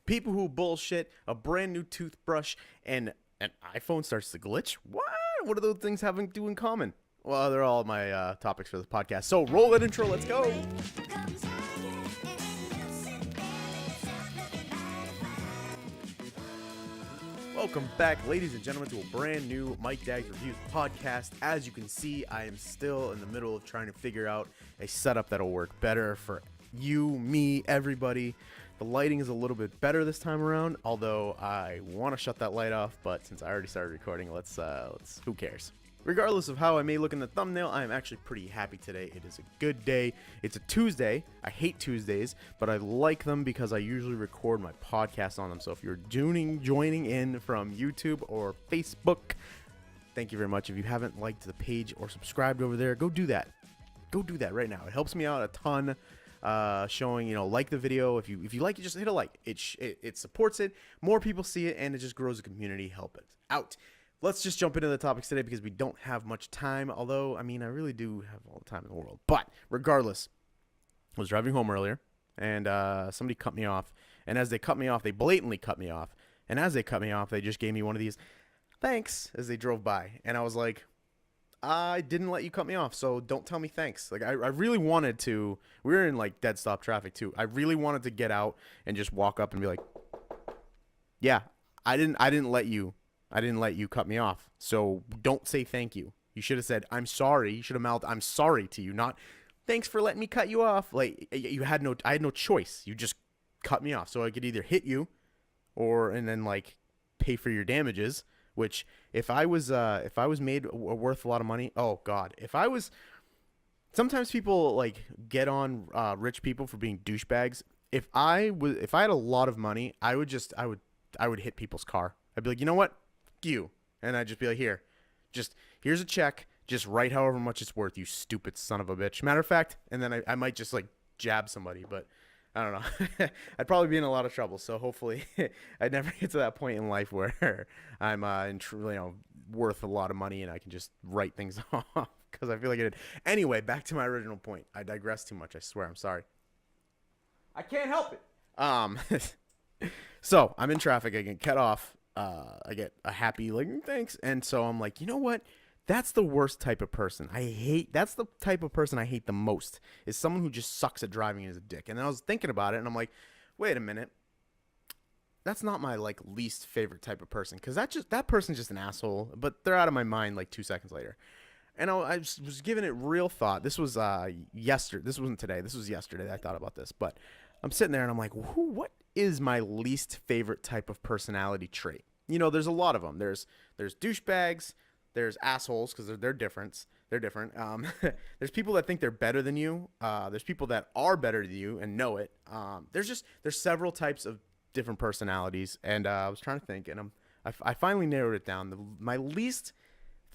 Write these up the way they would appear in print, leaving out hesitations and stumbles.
people who bullshit, a brand new toothbrush, and an iPhone starts to glitch. What do those things have to do in common? Well, they're all my topics for this podcast. So roll that intro. Let's go. Welcome back, ladies and gentlemen, to a brand new Mike Daggs Reviews podcast. As you can see, I am still in the middle of trying to figure out a setup that'll work better for you, me, everybody. The lighting is a little bit better this time around, although I want to shut that light off, but since I already started recording, let's who cares? Regardless of how I may look in the thumbnail, I am actually pretty happy today. It is a good day. It's a Tuesday. I hate Tuesdays, but I like them because I usually record my podcast on them. So if you're joining in from YouTube or Facebook, thank you very much. If you haven't liked the page or subscribed over there, go do that. Go do that right now. It helps me out a ton. Showing, like the video. If you like it, just hit a like. It supports it. More people see it, and it just grows the community. Help it out. Let's just jump into the topics today because we don't have much time. Although, I really do have all the time in the world. But regardless, I was driving home earlier, and somebody cut me off. And as they cut me off, they blatantly cut me off. And as they cut me off, they just gave me one of these thanks as they drove by. And I was like, I didn't let you cut me off, so don't tell me thanks. Like, I really wanted to. We were in like dead stop traffic too. I really wanted to get out and just walk up and be like, yeah, I didn't let you cut me off. So don't say thank you. You should have said I'm sorry. You should have mouthed I'm sorry to you, not thanks for letting me cut you off. Like, I had no choice. You just cut me off, so I could either hit you and then like pay for your damages. Which, if I was made worth a lot of money, oh God, sometimes people like get on rich people for being douchebags. If I had a lot of money, I would hit people's car. I'd be like, you know what, F you, and I'd just be like, here's a check, just write however much it's worth, you stupid son of a bitch. Matter of fact, and then I might just like jab somebody, but I don't know. I'd probably be in a lot of trouble. So hopefully I'd never get to that point in life where I'm worth a lot of money and I can just write things off because I feel like it. Anyway, back to my original point. I digress too much. I swear. I'm sorry. I can't help it. So I'm in traffic. I get cut off. I get a happy like thanks. And so I'm like, you know what? That's the worst type of person. That's the type of person I hate the most, is someone who just sucks at driving and is a dick. And then I was thinking about it, and I'm like, wait a minute. That's not my, like, least favorite type of person, because that person's just an asshole, but they're out of my mind, like, 2 seconds later. And I was giving it real thought. This was yesterday. This wasn't today. This was yesterday that I thought about this. But I'm sitting there, and I'm like, what is my least favorite type of personality trait? There's a lot of them. There's douchebags. There's assholes because they're different. They're different. There's people that think they're better than you. There's people that are better than you and know it. There's several types of different personalities, and I was trying to think, and I finally narrowed it down. My least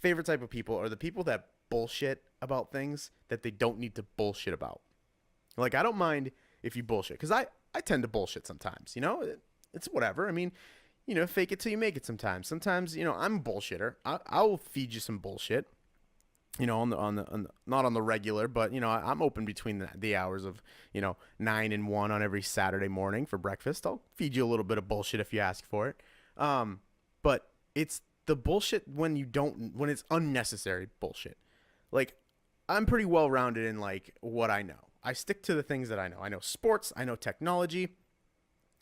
favorite type of people are the people that bullshit about things that they don't need to bullshit about. Like, I don't mind if you bullshit, because I tend to bullshit sometimes. It's whatever. Fake it till you make it sometimes. Sometimes, I'm a bullshitter. I'll feed you some bullshit, on the not on the regular, but, I'm open between the hours of, 9 and 1 on every Saturday morning for breakfast. I'll feed you a little bit of bullshit if you ask for it. But it's the bullshit when it's unnecessary bullshit. Like, I'm pretty well-rounded in, like, what I know. I stick to the things that I know. I know sports. I know technology.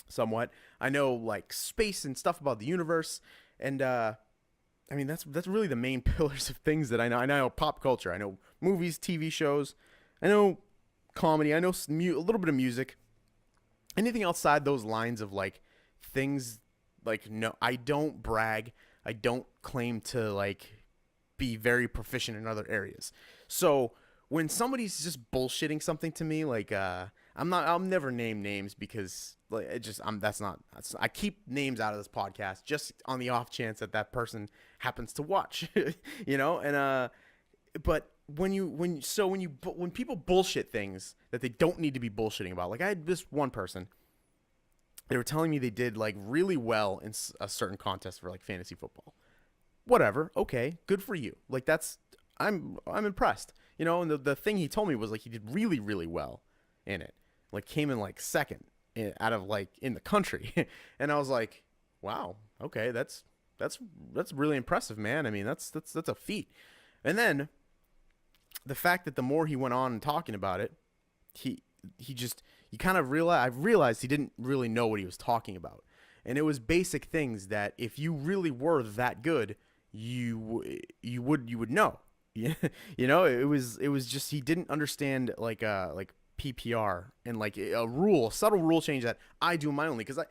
Somewhat. I know like space and stuff about the universe, and that's really the main pillars of things that I know. I know pop culture. I know movies, TV shows. I know comedy. I know a little bit of music. Anything outside those lines of like things, like, no, I don't brag. I don't claim to like be very proficient in other areas. So when somebody's just bullshitting something to me, like I'll never name names because like I keep names out of this podcast just on the off chance that person happens to watch, but when people bullshit things that they don't need to be bullshitting about, like I had this one person, they were telling me they did like really well in a certain contest for like fantasy football. Whatever, okay, good for you. Like I'm impressed, and the thing he told me was like he did really, really well in it. Like came in like second out of like in the country. And I was like, wow, okay, that's really impressive, man. I mean, that's a feat. And then the fact that the more he went on talking about it, he you kind of realized he didn't really know what he was talking about. And it was basic things that if you really were that good, you would know. You know, it was just he didn't understand like PPR and like a subtle rule change that I do in my own league. Because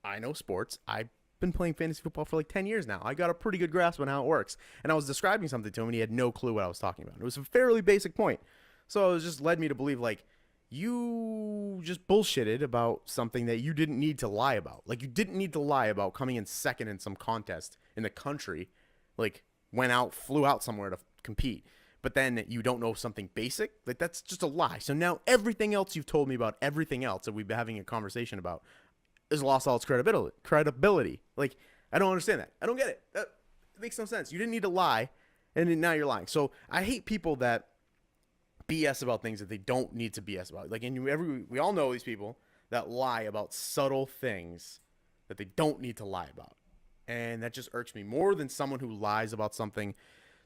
I know sports. I've been playing fantasy football for like 10 years now. I got a pretty good grasp on how it works. And I was describing something to him and he had no clue what I was talking about. It was a fairly basic point. So it just led me to believe like you just bullshitted about something that you didn't need to lie about. Like you didn't need to lie about coming in second in some contest in the country. Like flew out somewhere to compete. But then you don't know something basic. Like that's just a lie. So now everything else you've told me about everything else that we've been having a conversation about has lost all its credibility. Like I don't understand that. I don't get it. That makes no sense. You didn't need to lie, and now you're lying. So I hate people that BS about things that they don't need to BS about. Like, and we all know these people that lie about subtle things that they don't need to lie about. And that just irks me more than someone who lies about something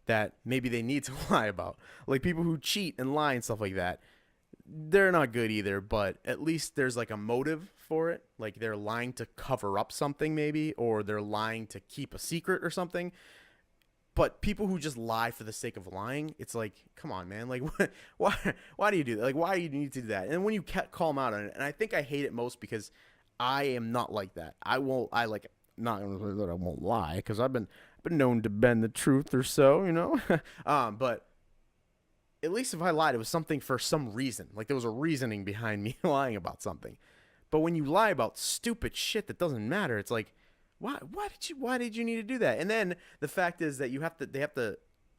that maybe they need to lie about. Like people who cheat and lie and stuff like that. They're not good either, but at least there's like a motive for it. Like they're lying to cover up something maybe, or they're lying to keep a secret or something. But people who just lie for the sake of lying, it's like, come on, man. Like, why do you do that? Like, why do you need to do that? And when you call them out on it, and I think I hate it most because I am not like that. I won't lie because I've been known to bend the truth or so, you know. But at least if I lied, it was something for some reason. Like there was a reasoning behind me lying about something. But when you lie about stupid shit that doesn't matter, it's like, why did you need to do that? And then the fact is that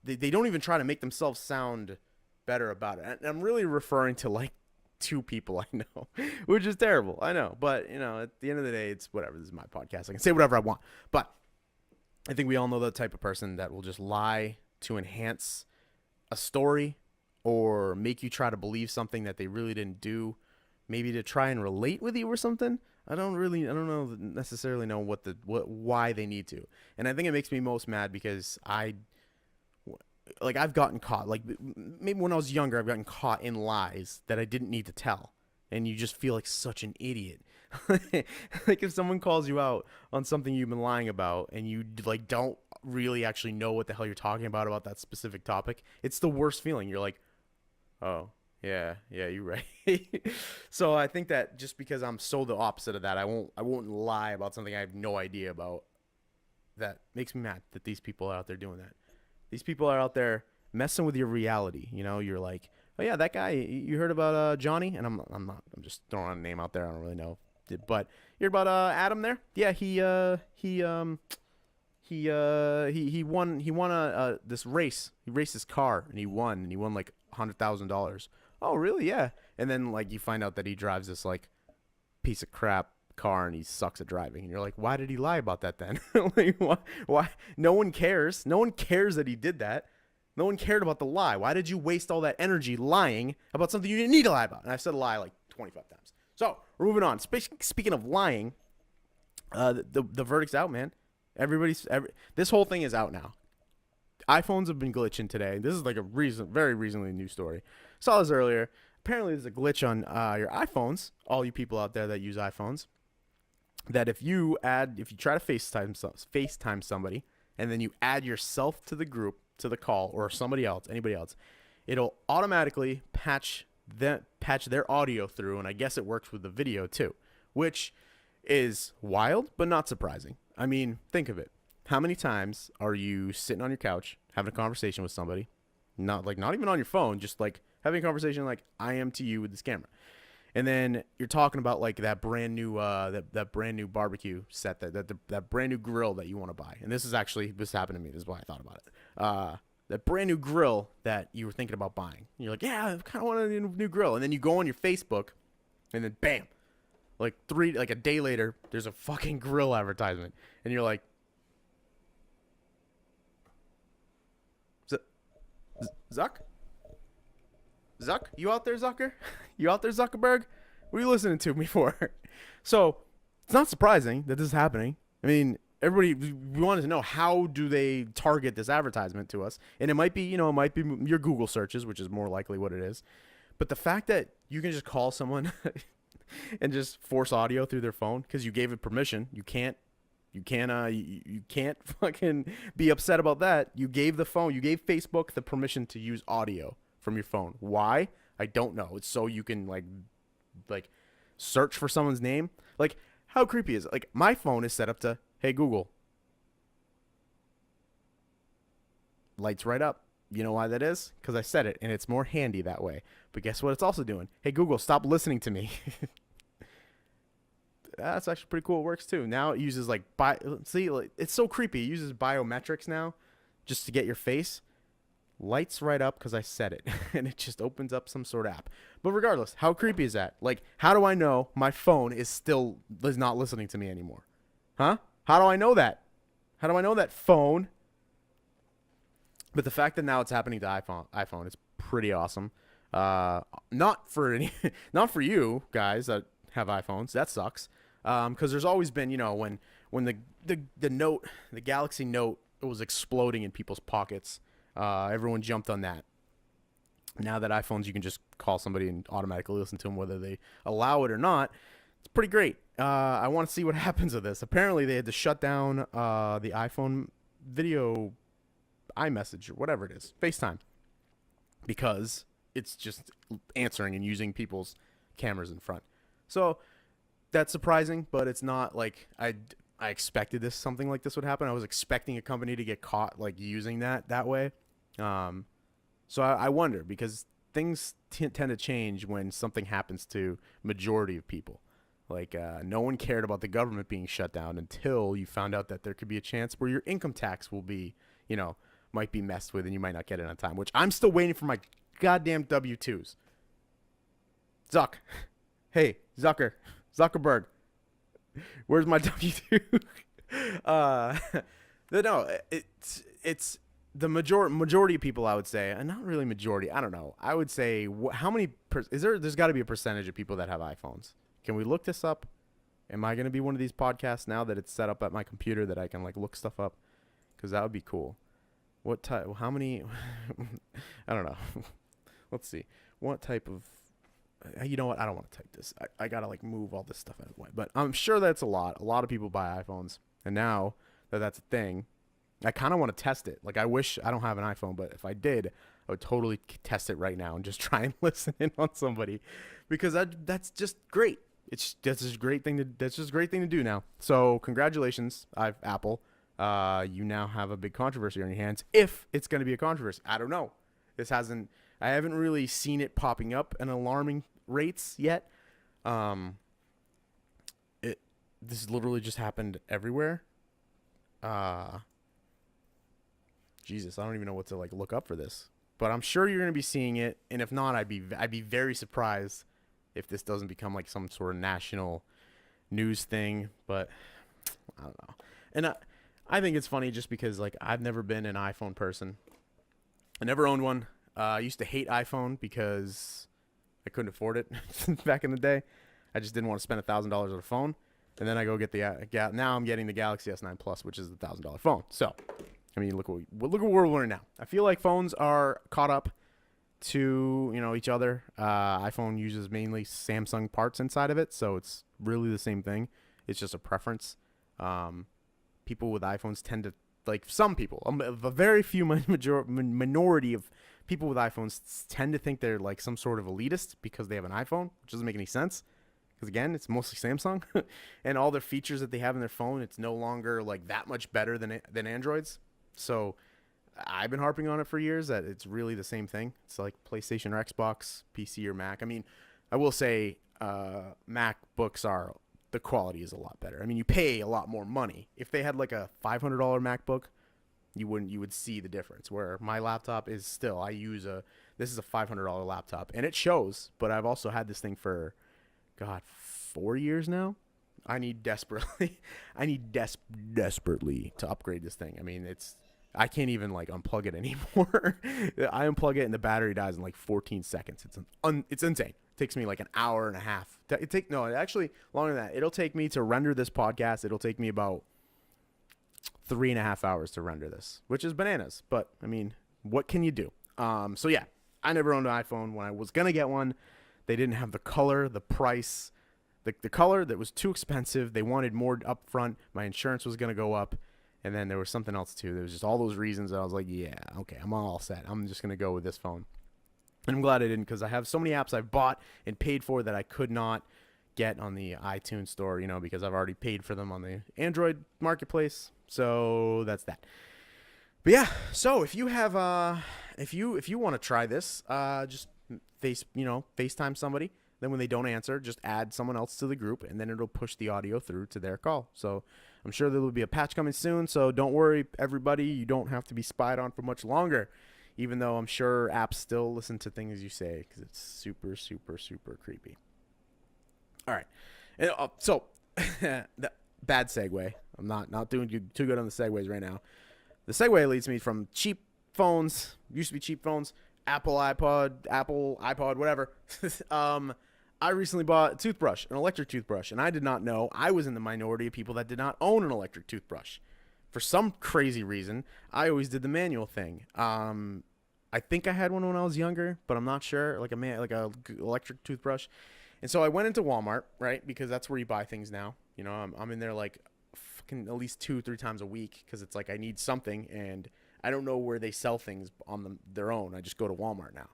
they don't even try to make themselves sound better about it. And I'm really referring to like two people I know, which is terrible. I know, but you know, at the end of the day, it's whatever. This is my podcast. I can say whatever I want. But I think we all know the type of person that will just lie to enhance a story or make you try to believe something that they really didn't do, maybe to try and relate with you or something. I don't necessarily know why they need to. And I think it makes me most mad because I've gotten caught. Like maybe when I was younger, I've gotten caught in lies that I didn't need to tell. And you just feel like such an idiot. Like if someone calls you out on something you've been lying about and you like don't really actually know what the hell you're talking about that specific topic, it's the worst feeling. You're like, oh, yeah, you're right. So I think that just because I'm so the opposite of that, I won't lie about something I have no idea about. That makes me mad that these people are out there doing that. These people are out there messing with your reality. You know, you're like, oh yeah, that guy, you heard about Johnny? And I'm just throwing a name out there. I don't really know. But you heard about Adam there? Yeah, he won this race. He raced his car and he won like $100,000. Oh, really? Yeah. And then like you find out that he drives this like piece of crap car and he sucks at driving. And you're like, why did he lie about that then? Like, why? No one cares. No one cares that he did that. No one cared about the lie. Why did you waste all that energy lying about something you didn't need to lie about? And I've said a lie like 25 times. So we're moving on. Speaking of lying, the verdict's out, man. This whole thing is out now. iPhones have been glitching today. This is like very recently new story. Saw this earlier. Apparently there's a glitch on your iPhones, all you people out there that use iPhones, that if you try to FaceTime somebody and then you add yourself to the group, to the call, or anybody else, it'll automatically patch their audio through, and I guess it works with the video too, which is wild but not surprising. I mean, think of it. How many times are you sitting on your couch having a conversation with somebody, not even on your phone, just like having a conversation like I am to you with this camera, and then you're talking about like that brand new that brand new barbecue set, that brand new grill that you want to buy, and this happened to me. This is why I thought about it. That brand new grill that you were thinking about buying. And you're like, yeah, I kind of want a new grill, and then you go on your Facebook, and then bam, like a day later, there's a fucking grill advertisement, and you're like, Zuck, you out there, Zucker? You out there, Zuckerberg? What are you listening to me for? So it's not surprising that this is happening. I mean, everybody, we wanted to know, how do they target this advertisement to us? And it might be, it might be your Google searches, which is more likely what it is. But the fact that you can just call someone and just force audio through their phone because you gave it permission, you can't fucking be upset about that. You gave Facebook the permission to use audio from your phone. Why? I don't know. It's so you can like search for someone's name. Like, how creepy is it? Like, my phone is set up to, hey Google, lights right up. You know why that is? Because I said it, and it's more handy that way. But guess what it's also doing? Hey Google, stop listening to me. That's actually pretty cool. It works too. Now it uses it's so creepy. It uses biometrics now just to get your face. Lights right up because I said it. And it just opens up some sort of app. But regardless, how creepy is that? Like, how do I know my phone is not listening to me anymore? Huh? How do I know that? How do I know that, phone? But the fact that now it's happening to iPhone is pretty awesome. Not for you guys that have iPhones. That sucks. Because there's always been, when the Galaxy Note was exploding in people's pockets, everyone jumped on that. Now that iPhones, you can just call somebody and automatically listen to them, whether they allow it or not. It's pretty great. I want to see what happens with this. Apparently, they had to shut down the iPhone video iMessage or whatever it is, FaceTime, because it's just answering and using people's cameras in front. So that's surprising, but it's not like I expected something like this would happen. I was expecting a company to get caught like using that way. So I wonder, because things tend to change when something happens to majority of people. Like, no one cared about the government being shut down until you found out that there could be a chance where your income tax will be, might be messed with and you might not get it on time, which I'm still waiting for my goddamn W-2s. Hey, Zuckerberg, where's my W-2? No, it's the majority of people, I would say, and not really majority, I don't know. I would say, how many, there's got to be a percentage of people that have iPhones. Can we look this up? Am I going to be one of these podcasts now that it's set up at my computer that I can like look stuff up? Because that would be cool. What type? How many? I don't know. Let's see. What type of? You know what? I don't want to type this. I gotta like move all this stuff out of the way. But I'm sure that's a lot. A lot of people buy iPhones, and now that that's a thing, I kind of want to test it. Like, I wish I don't have an iPhone, but if I did, I would totally test it right now and just try and listen in on somebody, because that's just great. That's just a great thing to do now. So congratulations, Apple. You now have a big controversy on your hands, if it's going to be a controversy. I don't know. I haven't really seen it popping up in alarming rates yet. This literally just happened everywhere. Jesus, I don't even know what to like look up for this, but I'm sure you're going to be seeing it. And if not, I'd be very surprised if this doesn't become like some sort of national news thing. But I don't know. And I think it's funny just because like I've never been an iPhone person. I never owned one. I used to hate iPhone because I couldn't afford it back in the day. I just didn't want to spend $1,000 on a phone. And then I go get now I'm getting the Galaxy S9 Plus, which is the $1,000 phone. So, I mean, look what we're in now. I feel like phones are caught up to, each other. iPhone uses mainly Samsung parts inside of it, so it's really the same thing. It's just a preference. People with iPhones tend to, like some people, a very few minority of people with iPhones tend to think they're like some sort of elitist because they have an iPhone, which doesn't make any sense. Because again, it's mostly Samsung, and all the features that they have in their phone, it's no longer like that much better than Androids. So I've been harping on it for years that it's really the same thing. It's like PlayStation or Xbox, PC or Mac. I mean, I will say MacBooks the quality is a lot better. I mean, you pay a lot more money. If they had like a $500 MacBook, you would see the difference. Where my laptop is still, this is a $500 laptop, and it shows. But I've also had this thing for, 4 years now. I need desperately to upgrade this thing. I mean, I can't even like unplug it anymore. I unplug it and the battery dies in like 14 seconds. It's insane. takes me like an hour and a half. Actually longer than that. It'll take me to render this podcast. It'll take me about 3.5 hours to render this, which is bananas. But I mean, what can you do? So yeah, I never owned an iPhone. When I was gonna get one, they didn't have the color, the price, the color that was too expensive. They wanted more upfront. My insurance was gonna go up, and then there was something else too. There was just all those reasons that I was like, yeah, okay, I'm all set. I'm just gonna go with this phone. And I'm glad I didn't, because I have so many apps I've bought and paid for that I could not get on the iTunes store, because I've already paid for them on the Android marketplace. So that's that. But yeah, so if you have if you want to try this, just FaceTime somebody. Then when they don't answer, just add someone else to the group, and then it'll push the audio through to their call. So I'm sure there will be a patch coming soon. So don't worry, everybody. You don't have to be spied on for much longer, even though I'm sure apps still listen to things you say, because it's super, super, super creepy. All right. And, so bad segue. I'm not doing too good on the segues right now. The segue leads me from cheap phones, used to be cheap phones, Apple iPod, whatever. I recently bought a toothbrush, an electric toothbrush, and I did not know. I was in the minority of people that did not own an electric toothbrush. For some crazy reason, I always did the manual thing. I think I had one when I was younger, but I'm not sure, like a electric toothbrush. And so I went into Walmart, right, because that's where you buy things now. I'm in there like fucking at least 2-3 times a week, because it's like I need something, and I don't know where they sell things on their own. I just go to Walmart now.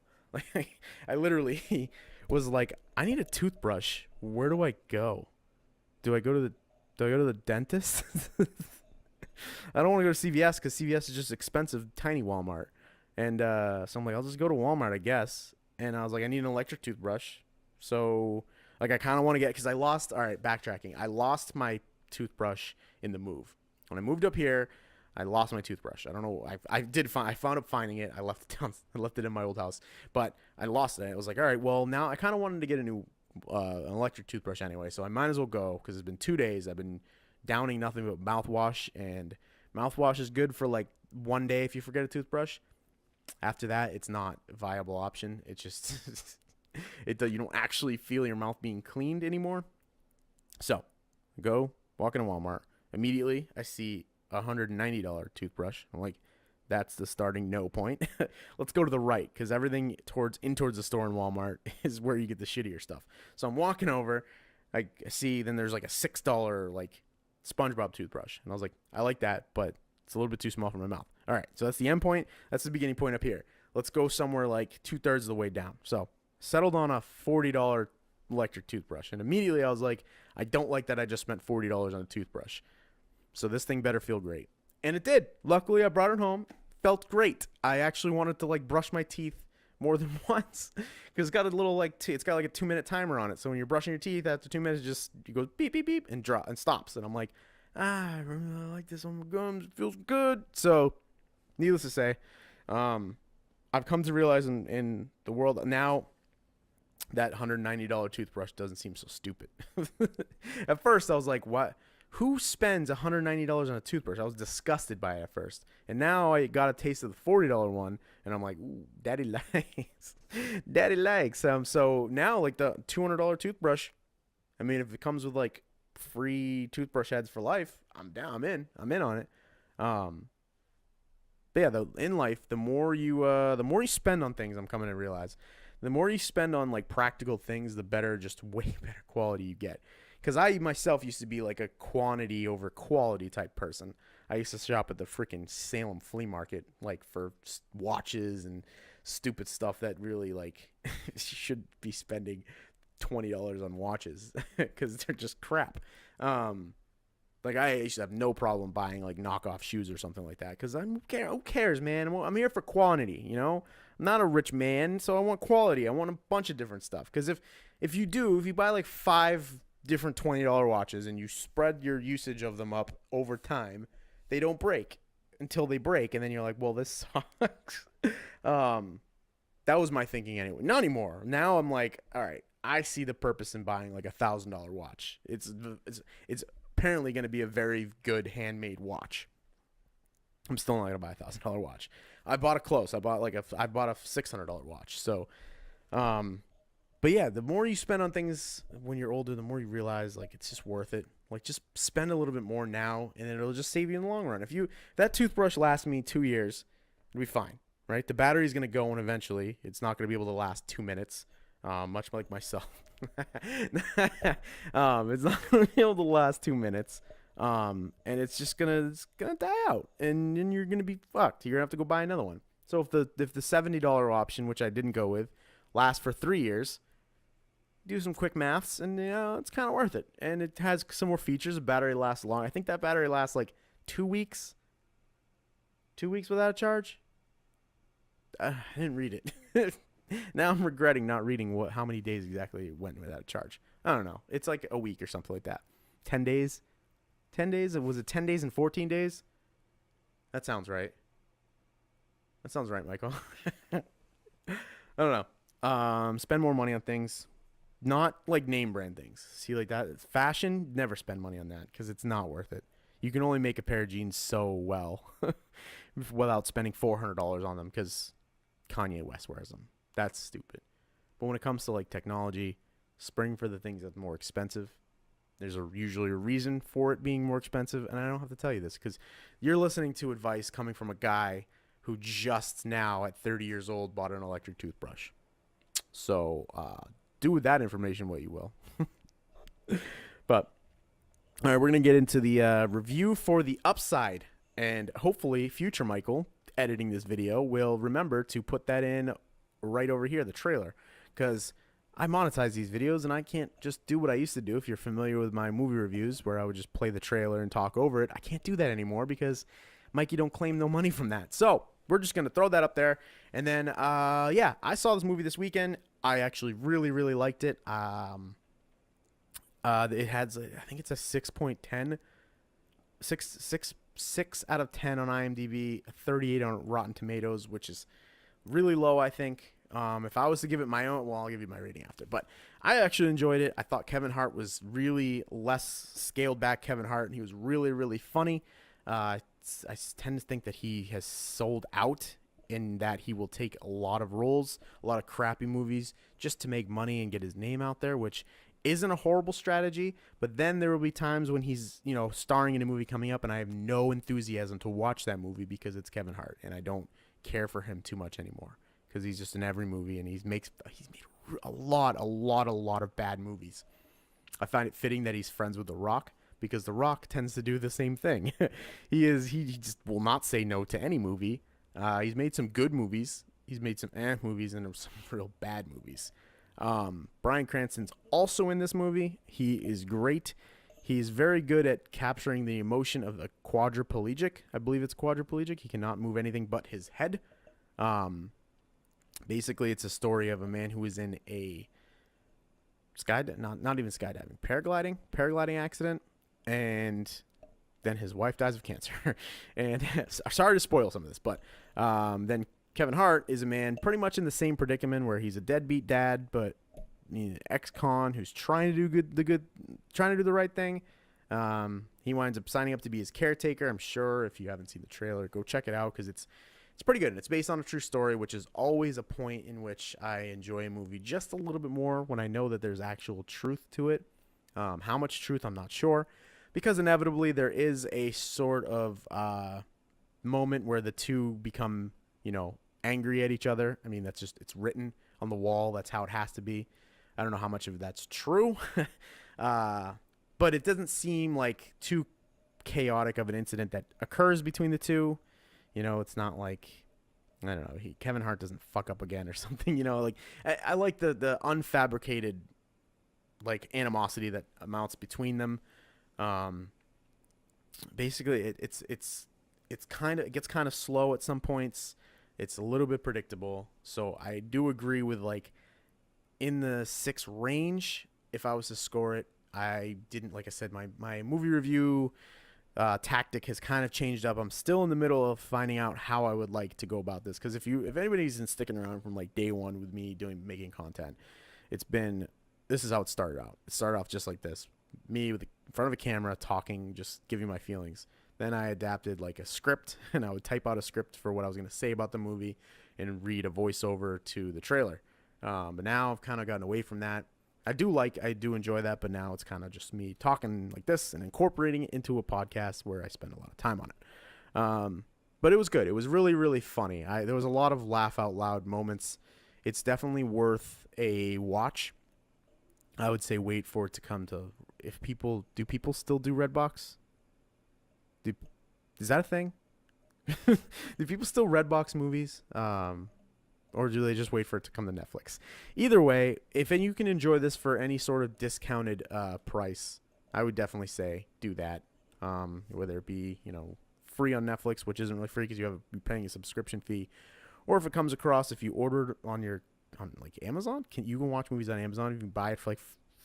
Like, I literally was like, I need a toothbrush. Where do I go? Do I go to the dentist? I don't want to go to CVS, because CVS is just expensive, tiny Walmart. And so I'm like, I'll just go to Walmart, I guess. And I was like, I need an electric toothbrush. So like, I kind of want to get, because backtracking. I lost my toothbrush in the move. When I moved up here, I lost my toothbrush. I don't know. I found up finding it. I left it down. I left it in my old house, but I lost it. I was like, all right, well, now I kind of wanted to get a new an electric toothbrush anyway, so I might as well go, because it's been 2 days. I've been downing nothing but mouthwash, and mouthwash is good for like 1 day if you forget a toothbrush. After that, it's not a viable option. It's just you don't actually feel your mouth being cleaned anymore. So go walk into Walmart. Immediately, I see $190 toothbrush. I'm like, that's the starting no point. Let's go to the right, because everything towards the store in Walmart is where you get the shittier stuff. So I'm walking over, I see, then there's like a $6 like SpongeBob toothbrush, and I was like, I like that, but it's a little bit too small for my mouth. All right, so that's the end point. That's the beginning point up here. Let's go somewhere like 2/3 of the way down. So settled on a $40 electric toothbrush, and immediately I was like, I don't like that I just spent $40 on a toothbrush. So this thing better feel great. And it did. Luckily, I brought it home. Felt great. I actually wanted to like brush my teeth more than once, because it's got a little it's got like a 2-minute timer on it. So when you're brushing your teeth, after 2 minutes, it goes beep, beep, beep, and stops. And I'm like, I really like this on my gums. It feels good. So needless to say, I've come to realize in the world now that $190 toothbrush doesn't seem so stupid. At first, I was like, what? Who spends $190 on a toothbrush? I was disgusted by it at first. And now I got a taste of the $40 one, and I'm like, ooh, daddy likes. Daddy likes. So now, like, the $200 toothbrush, I mean, if it comes with, like, free toothbrush heads for life, I'm down. I'm in on it. But yeah, in life, the more you spend on things, I'm coming to realize, the more you spend on, like, practical things, the better, just way better quality you get. Because I myself used to be like a quantity over quality type person. I used to shop at the freaking Salem flea market, like for watches and stupid stuff that really like should be spending $20 on watches because they're just crap. Like I used to have no problem buying like knockoff shoes or something like that because who cares, man? I'm here for quantity, you know? I'm not a rich man, so I want quality. I want a bunch of different stuff. Because if you buy like 5 different $20 watches and you spread your usage of them up over time, they don't break until they break, and then you're like, well, this sucks. That was my thinking anyway. Not anymore. Now I'm like, all right, I see the purpose in buying like $1,000 watch. It's apparently going to be a very good handmade watch. I'm still not going to buy a $1,000 watch. I bought a close. I bought a $600 watch. So, but But yeah, the more you spend on things when you're older, the more you realize like it's just worth it. Like just spend a little bit more now, and it'll just save you in the long run. If that toothbrush lasts me 2 years, it'll be fine, right? The battery's gonna go, and eventually, it's not gonna be able to last 2 minutes, much like myself. It's not gonna be able to last 2 minutes, and it's just gonna die out, and then you're gonna be fucked. You're gonna have to go buy another one. So if the $70 option, which I didn't go with, lasts for 3 years, do some quick maths, and it's kind of worth it. And it has some more features. The battery lasts long. I think that battery lasts like 2 weeks. 2 weeks without a charge. I didn't read it. Now I'm regretting not reading how many days exactly it went without a charge. I don't know. It's like a week or something like that. 10 days. 10 days. Was it 10 days and 14 days? That sounds right. That sounds right, Michael. I don't know. Spend more money on things. Not like name brand things. See, like that fashion, never spend money on that because it's not worth it. You can only make a pair of jeans so well without spending $400 on them because Kanye West wears them. That's stupid. But when it comes to like technology, spring for the things that's more expensive. There's usually a reason for it being more expensive, and I don't have to tell you this because you're listening to advice coming from a guy who just now at 30 years old bought an electric toothbrush. So, do with that information what you will. But all right, we're gonna get into the review for the Upside, and hopefully future Michael editing this video will remember to put that in right over here, the trailer, because I monetize these videos and I can't just do what I used to do. If you're familiar with my movie reviews where I would just play the trailer and talk over it, I can't do that anymore because Mikey don't claim no money from that. So we're just going to throw that up there. And then, yeah, I saw this movie this weekend. I actually really, really liked it. It has, I think it's a 6.10, 6 out of 10 on IMDb, 38 on Rotten Tomatoes, which is really low, I think. If I was to give it my own, well, I'll give you my rating after. But I actually enjoyed it. I thought Kevin Hart was really less scaled back Kevin Hart, and he was really, really funny. I tend to think that he has sold out in that he will take a lot of roles, a lot of crappy movies, just to make money and get his name out there, which isn't a horrible strategy. But then there will be times when he's, starring in a movie coming up, and I have no enthusiasm to watch that movie because it's Kevin Hart, and I don't care for him too much anymore because he's just in every movie, and he's made a lot of bad movies. I find it fitting that he's friends with The Rock, because The Rock tends to do the same thing. He just will not say no to any movie. He's made some good movies. He's made some movies and some real bad movies. Bryan Cranston's also in this movie. He is great. He's very good at capturing the emotion of a quadriplegic. I believe it's quadriplegic. He cannot move anything but his head. Basically, it's a story of a man who was in a not even skydiving, paragliding accident, and then his wife dies of cancer. And sorry to spoil some of this, but then Kevin Hart is a man pretty much in the same predicament where he's a deadbeat dad, but ex-con who's trying to do the right thing. He winds up signing up to be his caretaker. I'm sure if you haven't seen the trailer, go check it out because it's pretty good. And it's based on a true story, which is always a point in which I enjoy a movie just a little bit more when I know that there's actual truth to it. How much truth, I'm not sure, because inevitably there is a sort of moment where the two become, angry at each other. I mean, it's written on the wall. That's how it has to be. I don't know how much of that's true, but it doesn't seem like too chaotic of an incident that occurs between the two. It's not like, I don't know, Kevin Hart doesn't fuck up again or something, like I like the unfabricated like animosity that amounts between them. Basically it gets kind of slow at some points. It's a little bit predictable. So I do agree with like in the 6 range. If I was to score it, I didn't, like I said, my movie review tactic has kind of changed up. I'm still in the middle of finding out how I would like to go about this. Because if anybody's been sticking around from like day one with me making content, this is how it started out. It started off just like this. Me in front of a camera talking, just giving my feelings. Then I adapted like a script, and I would type out a script for what I was going to say about the movie and read a voiceover to the trailer. But now I've kind of gotten away from that. I do enjoy that, but now it's kind of just me talking like this and incorporating it into a podcast where I spend a lot of time on it. But it was good. It was really, really funny. There was a lot of laugh out loud moments. It's definitely worth a watch. I would say wait for it to come to. Do people still do Redbox? Is that a thing? Do people still Redbox movies? Or do they just wait for it to come to Netflix? Either way, if you can enjoy this for any sort of discounted price, I would definitely say do that. Whether it be, free on Netflix, which isn't really free because you're paying a subscription fee, or if it comes across, if you ordered on like Amazon, you can watch movies on Amazon. You can buy it for like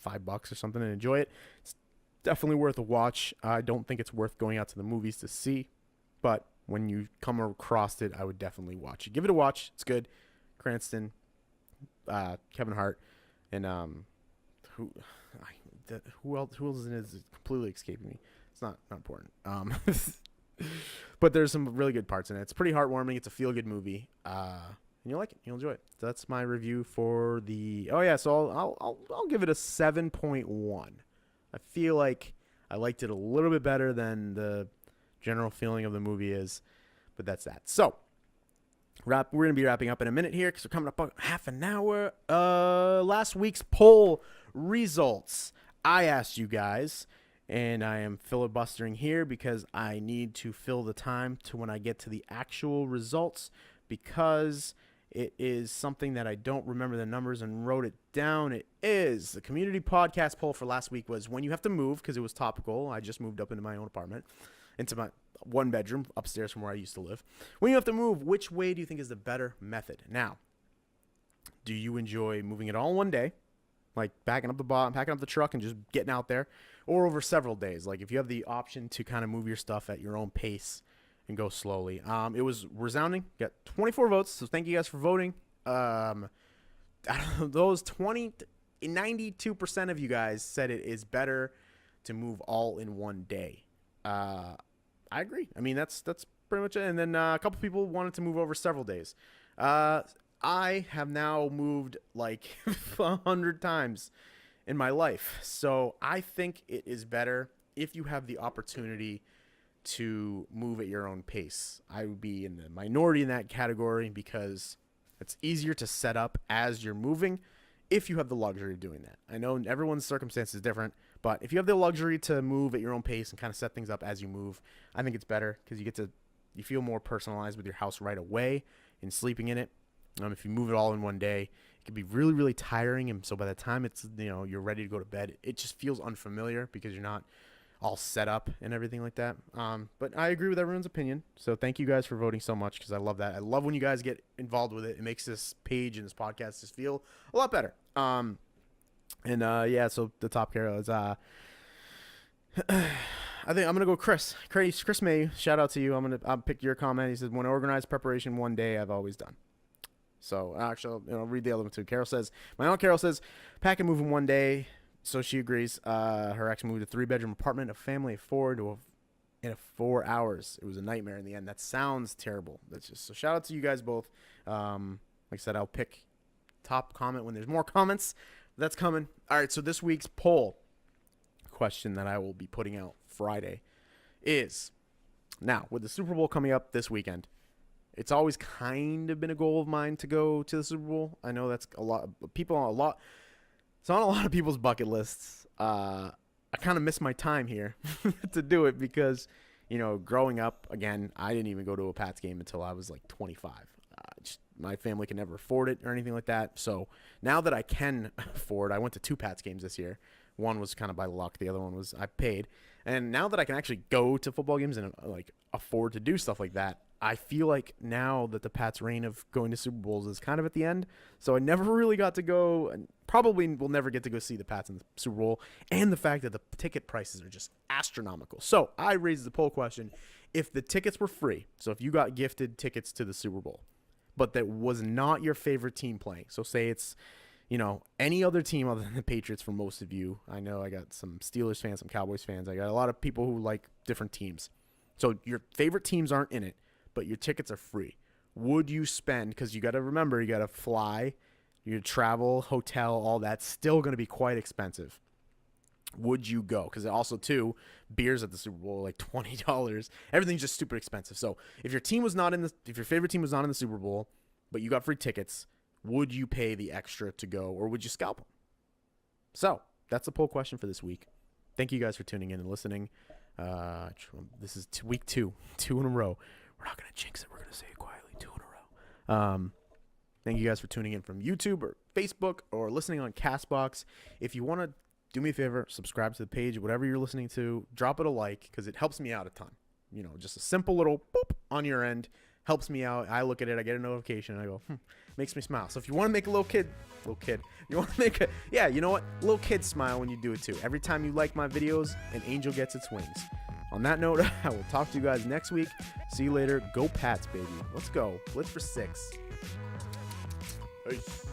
$5 or something and enjoy it. It's definitely worth a watch. I don't think it's worth going out to the movies to see, but when you come across it, I would definitely watch it. Give it a watch. It's good. Cranston, Kevin Hart, and who else is completely escaping me. It's not important. But there's some really good parts in it. It's pretty heartwarming. It's a feel-good movie. And you'll like it. You'll enjoy it. So that's my review for the. Oh yeah, so I'll give it a 7.1. I feel like I liked it a little bit better than the general feeling of the movie is, but that's that. So we're going to be wrapping up in a minute here because we're coming up on half an hour. Last week's poll results. I asked you guys, and I am filibustering here because I need to fill the time to when I get to the actual results, because it is something that I don't remember the numbers and wrote it down. It is the community podcast poll for last week was when you have to move, because it was topical. I just moved up into my own apartment, into my one bedroom upstairs from where I used to live. When you have to move, which way do you think is the better method? Now, do you enjoy moving it all in one day, like packing up the truck and just getting out there, or over several days? Like if you have the option to kind of move your stuff at your own pace and go slowly. It was resounding. Got 24 votes, so thank you guys for voting. Those 92% of you guys said it is better to move all in one day. I agree. I mean, that's pretty much it. And then a couple people wanted to move over several days. I have now moved like 100 times in my life. So I think it is better if you have the opportunity to move at your own pace. I would be in the minority in that category because it's easier to set up as you're moving if you have the luxury of doing that. I know everyone's circumstance is different, but if you have the luxury to move at your own pace and kind of set things up as you move, I think it's better because you feel more personalized with your house right away and sleeping in it. If you move it all in one day, it can be really, really tiring. And so by the time it's, you're ready to go to bed, it just feels unfamiliar because you're not all set up and everything like that. But I agree with everyone's opinion. So thank you guys for voting so much because I love that. I love when you guys get involved with it. It makes this page and this podcast just feel a lot better. So the top hero is I think I'm gonna go Chris May. Shout out to you. I'll pick your comment. He says, when organized preparation one day, I've always done. So actually, I'll read the other one too. My aunt Carol says, pack and move in one day. So she agrees. Her ex moved a 3-bedroom apartment, a family of 4 in 4 hours. It was a nightmare in the end. That sounds terrible. So shout out to you guys both. Like I said, I'll pick top comment when there's more comments. That's coming. All right. So this week's poll question that I will be putting out Friday is, now with the Super Bowl coming up this weekend, it's always kind of been a goal of mine to go to the Super Bowl. I know that's it's on a lot of people's bucket lists. I kind of miss my time here to do it because, growing up, again, I didn't even go to a Pats game until I was like 25. My family can never afford it or anything like that. So now that I can afford, I went to 2 Pats games this year. One was kind of by luck. The other one was I paid. And now that I can actually go to football games and like afford to do stuff like that, I feel like now that the Pats' reign of going to Super Bowls is kind of at the end. So I never really got to go, and probably will never get to go see the Pats in the Super Bowl. And the fact that the ticket prices are just astronomical. So I raised the poll question. If the tickets were free, so if you got gifted tickets to the Super Bowl, but that was not your favorite team playing. So say it's, any other team other than the Patriots for most of you. I know I got some Steelers fans, some Cowboys fans. I got a lot of people who like different teams. So your favorite teams aren't in it, but your tickets are free. Would you spend, because you got to remember, you got to fly, your travel, hotel, all that's still going to be quite expensive. Would you go? Because also too, beers at the Super Bowl are like $20. Everything's just super expensive. So if your favorite team was not in the Super Bowl, but you got free tickets, would you pay the extra to go, or would you scalp them? So that's the poll question for this week. Thank you guys for tuning in and listening. This is week 2 in a row. We're not gonna jinx it. We're gonna say it quietly. 2 in a row. Thank you guys for tuning in from YouTube or Facebook or listening on Castbox. If you want to do me a favor, subscribe to the page, whatever you're listening to, drop it a like because it helps me out a ton. Just a simple little boop on your end helps me out. I look at it, I get a notification, and I go, makes me smile. So if you want to make a little kid, you want to make little kid smile when you do it too. Every time you like my videos, an angel gets its wings. On that note, I will talk to you guys next week. See you later. Go Pats, baby. Let's go. Blitz for 6. Peace.